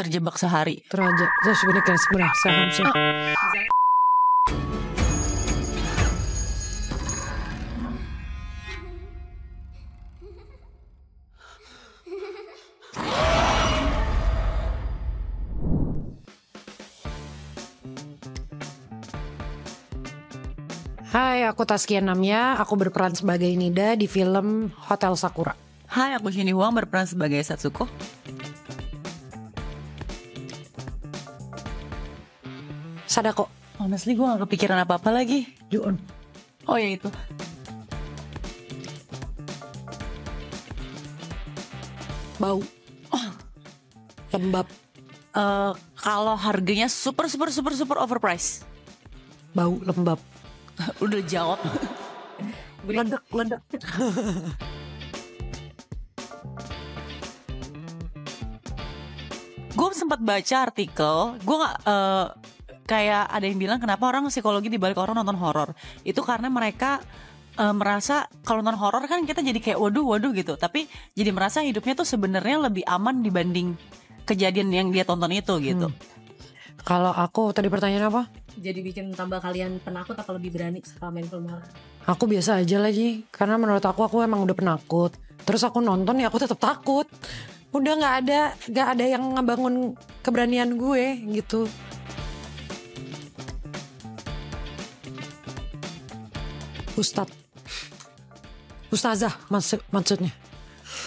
Terjebak sehari. Terus binigyan sebenarnya seharusnya. Hai, aku Taskia Namya. Aku berperan sebagai Nida di film Hotel Sakura. Hai, aku Shinny Huang berperan sebagai Satsuko. Sadako. Honestly gue gak kepikiran apa-apa lagi. Ju-on. Oh ya itu. Bau. Lembab. Kalau harganya super overpriced. Bau lembab. Udah jawab. Ledak. Gue sempat baca artikel, gue gak, kayak ada yang bilang kenapa orang psikologi dibalik orang nonton horor. Itu karena mereka merasa kalau nonton horor kan kita jadi kayak waduh gitu. Tapi jadi merasa hidupnya tuh sebenarnya lebih aman dibanding kejadian yang dia tonton itu gitu. Kalau aku tadi pertanyaan apa? Jadi bikin tambah kalian penakut atau lebih berani setelah main film horor? Aku biasa aja lagi. Karena menurut aku emang udah penakut. Terus aku nonton ya aku tetap takut. Udah nggak ada yang ngebangun keberanian gue gitu. Ustazah maksudnya.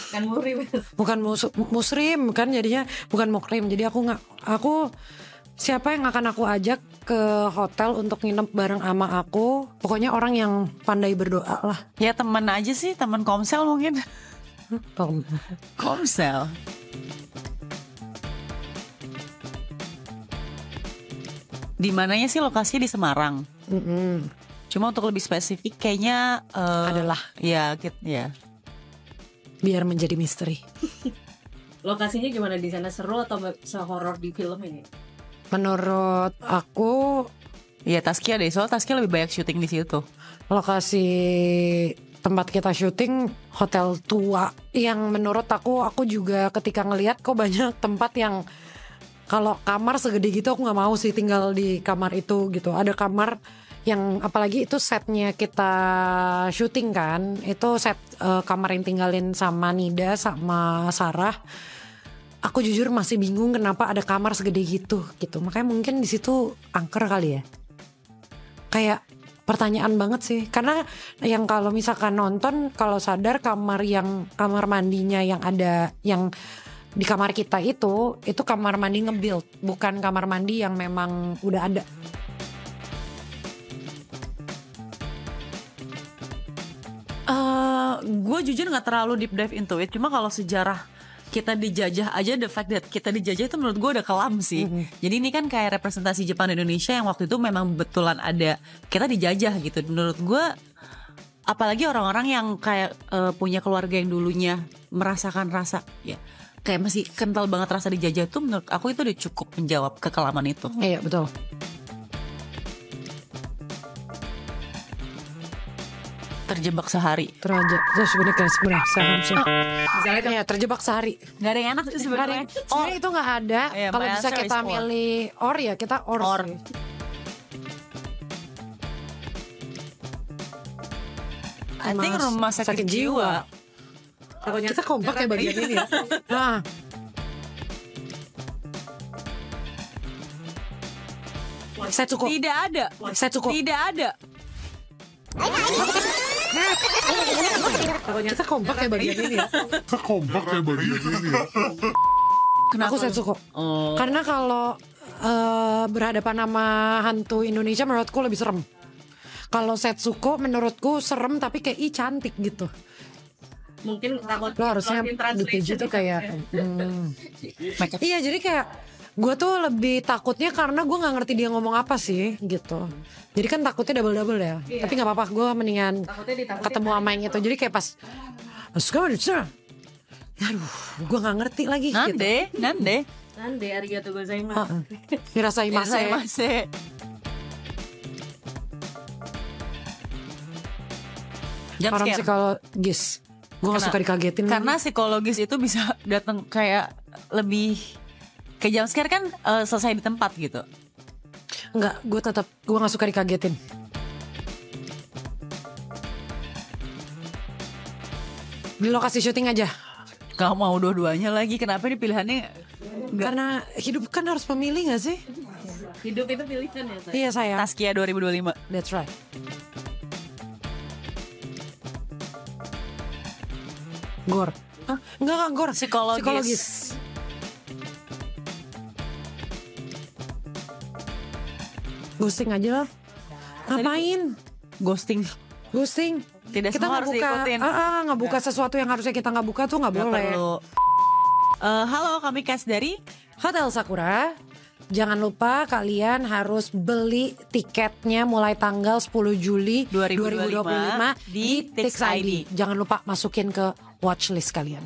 Kan murim. Bukan musrim kan jadinya, bukan mukrim. Jadi aku siapa yang akan aku ajak ke hotel untuk nginep bareng sama aku? Pokoknya orang yang pandai berdoa lah. Ya teman aja sih, teman komsel mungkin. Komsel. Di mananya sih lokasi di Semarang? Cuma untuk lebih spesifik kayaknya adalah ya gitu ya. Biar menjadi misteri. Lokasinya gimana di sana, seru atau sehoror di film ini? Menurut aku ya Taskia deh, soal Taskia lebih banyak syuting di situ. Lokasi tempat kita syuting hotel tua yang menurut aku juga ketika ngelihat kok banyak tempat yang kalau kamar segede gitu aku nggak mau sih tinggal di kamar itu gitu. Ada kamar yang apalagi itu setnya kita syuting kan, itu set kamar yang tinggalin sama Nida sama Sarah. Aku jujur masih bingung kenapa ada kamar segede gitu. Makanya mungkin di situ angker kali ya. Kayak pertanyaan banget sih. Karena yang kalau misalkan nonton, kalau sadar kamar mandinya yang ada yang di kamar kita itu kamar mandi nge-build, bukan kamar mandi yang memang udah ada. Gue jujur gak terlalu deep dive into it. Cuma kalau sejarah kita dijajah aja, the fact that kita dijajah itu menurut gue udah kelam sih. Jadi ini kan kayak representasi Jepang di Indonesia yang waktu itu memang betulan ada, kita dijajah gitu. Menurut gue apalagi orang-orang yang kayak punya keluarga yang dulunya merasakan rasa ya kayak masih kental banget rasa dijajah tuh, menurut aku itu udah cukup menjawab kekelaman itu. Iya betul. Terjebak sehari. Terus binigyan sebenarnya seharusnya. Misalnya ya terjebak sehari. Gak ada yang enak sih sebenarnya. Sebenarnya itu nggak ada. Yeah, kalau my bisa answer kita is or. milih or ya kita or. Sih. I think rumah sakit jiwa. Kita kompak ya bagian ini ya. Nah. Setsuko. Tidak ada. Setsuko. Tidak ada. Kita kompak ya bagian ini ya. Kenapa? Aku Setsuko. Karena kalau berhadapan sama hantu Indonesia menurutku lebih serem. Kalau Setsuko menurutku serem tapi kayak cantik gitu. mungkin takut lo harusnya gitu tuh kayak iya, jadi kayak gue tuh lebih takutnya karena gue nggak ngerti dia ngomong apa sih gitu. Jadi kan takutnya double ya. Iya. Tapi nggak apa-apa, gue mendingan ketemu sama yang itu. Jadi kayak pas aduh, gue nggak ngerti lagi. Nande arigatou gozaimasu. Irasaimasu. Orang psikologis, gue gak suka dikagetin. Karena psikologis itu bisa datang kayak lebih Kayak jump scare kan selesai di tempat gitu. Enggak, gue gak suka dikagetin. Di lokasi syuting aja. Gak mau dua-duanya lagi. Kenapa ini pilihannya? Karena hidup kan harus memilih gak sih? Hidup itu pilihan ya, Say? Iya sayang. Taskia 2025. That's right. Gor. Hah? Enggak gor. Psikologis. Ghosting aja lah. Ngapain? Ghosting. Ghosting. Tidak semua harus diikutin. Nggak buka sesuatu yang harusnya kita nggak buka tuh nggak Gak boleh. perlu. Halo, kami Cass dari Hotel Sakura. Jangan lupa kalian harus beli tiketnya mulai tanggal 10 Juli 2025 2025 di Tix ID. Jangan lupa masukin ke watchlist kalian.